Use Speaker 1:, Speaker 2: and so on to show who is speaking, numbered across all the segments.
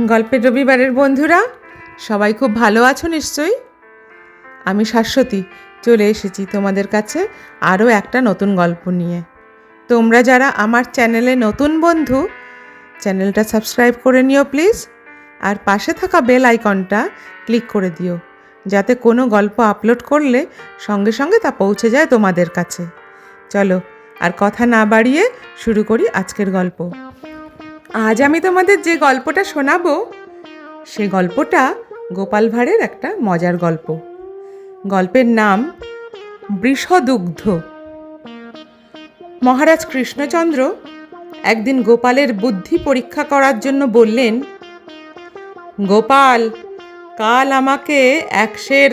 Speaker 1: গল্পের রবিবারের বন্ধুরা সবাই খুব ভালো আছো নিশ্চয়ই। আমি শাশ্বতী চলে এসেছি তোমাদের কাছে আরও একটা নতুন গল্প নিয়ে। তোমরা যারা আমার চ্যানেলে নতুন বন্ধু, চ্যানেলটা সাবস্ক্রাইব করে নিও প্লিজ, আর পাশে থাকা বেল আইকনটা ক্লিক করে দিও যাতে কোনো গল্প আপলোড করলে সঙ্গে সঙ্গে তা পৌঁছে যায় তোমাদের কাছে। চলো আর কথা না বাড়িয়ে শুরু করি আজকের গল্প। আজ আমি তোমাদের যে গল্পটা শোনাবো সে গল্পটা গোপাল ভাঁড়ের একটা মজার গল্প। গল্পের নাম বৃষদুগ্ধ। মহারাজ কৃষ্ণচন্দ্র একদিন গোপালের বুদ্ধি পরীক্ষা করার জন্য বললেন, গোপাল, কাল আমাকে 1 সের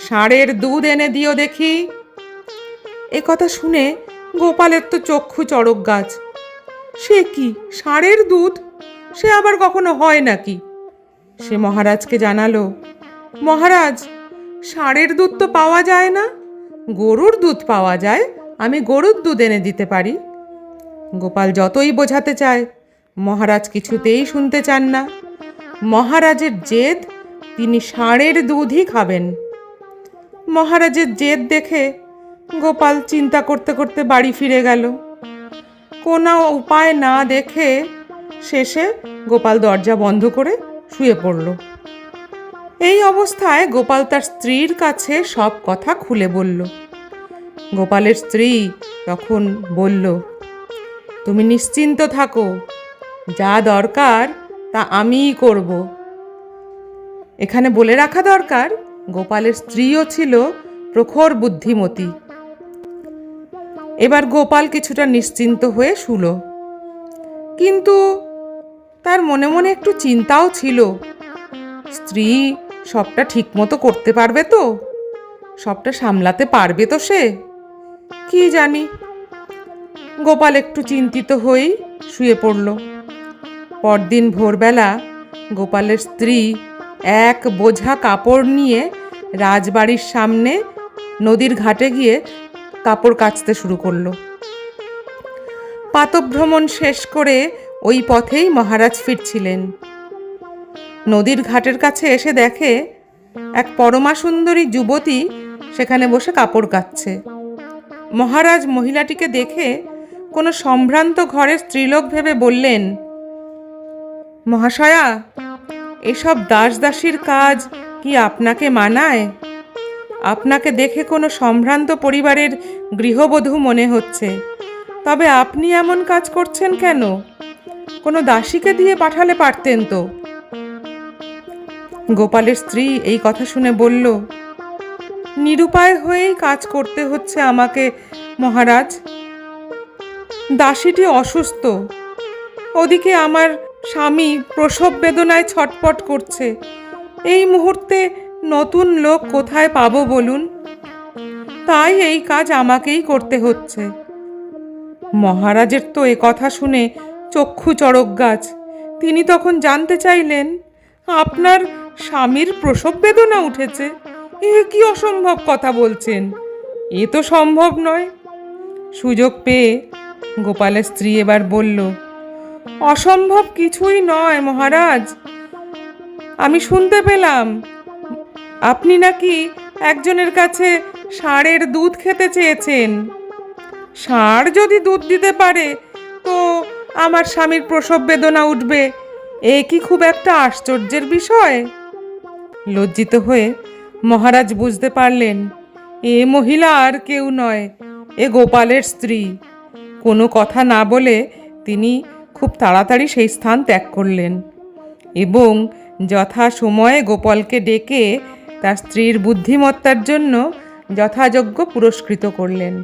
Speaker 1: ষাঁড়ের দুধ এনে দিও দেখি। এ কথা শুনে গোপালের তো চক্ষু চড়ক গাছ। সে কি, ষাঁড়ের দুধ? সে আবার কখনো হয় নাকি? সে মহারাজকে জানালো, মহারাজ, ষাঁড়ের দুধ তো পাওয়া যায় না, গরুর দুধ পাওয়া যায়, আমি গরুর দুধ এনে দিতে পারি। গোপাল যতই বোঝাতে চায় মহারাজ কিছুতেই শুনতে চান না। মহারাজের জেদ, তিনি ষাঁড়ের দুধই খাবেন। মহারাজের জেদ দেখে গোপাল চিন্তা করতে করতে বাড়ি ফিরে গেল। কোনো উপায় না দেখে শেষে গোপাল দরজা বন্ধ করে শুয়ে পড়ল। এই অবস্থায় গোপাল তার স্ত্রীর কাছে সব কথা খুলে বলল। গোপালের স্ত্রী তখন বলল, তুমি নিশ্চিন্ত থাকো, যা দরকার তা আমিই করব। এখানে বলে রাখা দরকার, গোপালের স্ত্রীও ছিল প্রখর বুদ্ধিমতী। এবার গোপাল কিছুটা নিশ্চিন্ত হয়ে শুল, কিন্তু তার মনে মনে একটু চিন্তাও ছিল, স্ত্রী সবটা ঠিকমতো করতে পারবে তো, সবটা সামলাতে পারবে তো সে? কি জানি। গোপাল একটু চিন্তিত হয়েই শুয়ে পড়ল। পরদিন ভোরবেলা গোপালের স্ত্রী এক বোঝা কাপড় নিয়ে রাজবাড়ির সামনে নদীর ঘাটে গিয়ে কাপড় কাচতে শুরু করলো। প্রাতঃভ্রমণ শেষ করে ওই পথেই মহারাজ ফিরছিলেন। নদীর ঘাটের কাছে এসে দেখে এক পরমা সুন্দরী যুবতী সেখানে বসে কাপড় কাচছে। মহারাজ মহিলাটিকে দেখে কোনো সম্ভ্রান্ত ঘরের স্ত্রীলোক ভেবে বললেন, মহাশয়া, এসব দাসদাসীর কাজ কি আপনাকে মানায়? আপনাকে দেখে কোনো সম্ভ্রান্ত পরিবারের গৃহবধূ মনে হচ্ছে, তবে আপনি এমন কাজ করছেন কেন? কোনো দাসীকে দিয়ে পাঠালে পারতেন তো। গোপালের স্ত্রী এই কথা শুনে বলল, নিরুপায় হয়েই কাজ করতে হচ্ছে আমাকে মহারাজ। দাসীটি অসুস্থ, ওদিকে আমার স্বামী প্রসব বেদনায় ছটপট করছে। এই মুহূর্তে নতুন লোক কোথায় পাবো বলুন? তাই এই কাজ আমাকেই করতে হচ্ছে। মহারাজের তো এ কথা শুনে চক্ষু চড়ক গাছ। তিনি তখন জানতে চাইলেন, আপনার স্বামীর প্রসব বেদনা উঠেছে? এ কি অসম্ভব কথা বলছেন, এ তো সম্ভব নয়। সুযোগ পেয়ে গোপালের স্ত্রী এবার বলল, অসম্ভব কিছুই নয় মহারাজ। আমি শুনতে পেলাম আপনি নাকি একজনের কাছে ষাঁড়ের দুধ খেতে চেয়েছেন। ষাঁড় যদি দুধ দিতে পারে তো আমার স্বামীর প্রসব বেদনা উঠবে, এ কি খুব একটা আশ্চর্যের বিষয়? লজ্জিত হয়ে মহারাজ বুঝতে পারলেন, এ মহিলা আর কেউ নয়, এ গোপালের স্ত্রী। কোনো কথা না বলে তিনি খুব তাড়াতাড়ি সেই স্থান ত্যাগ করলেন এবং যথা সময়ে গোপালকে ডেকে তার স্ত্রীর বুদ্ধিমত্তার জন্য যথাযোগ্য পুরস্কৃত করলেন।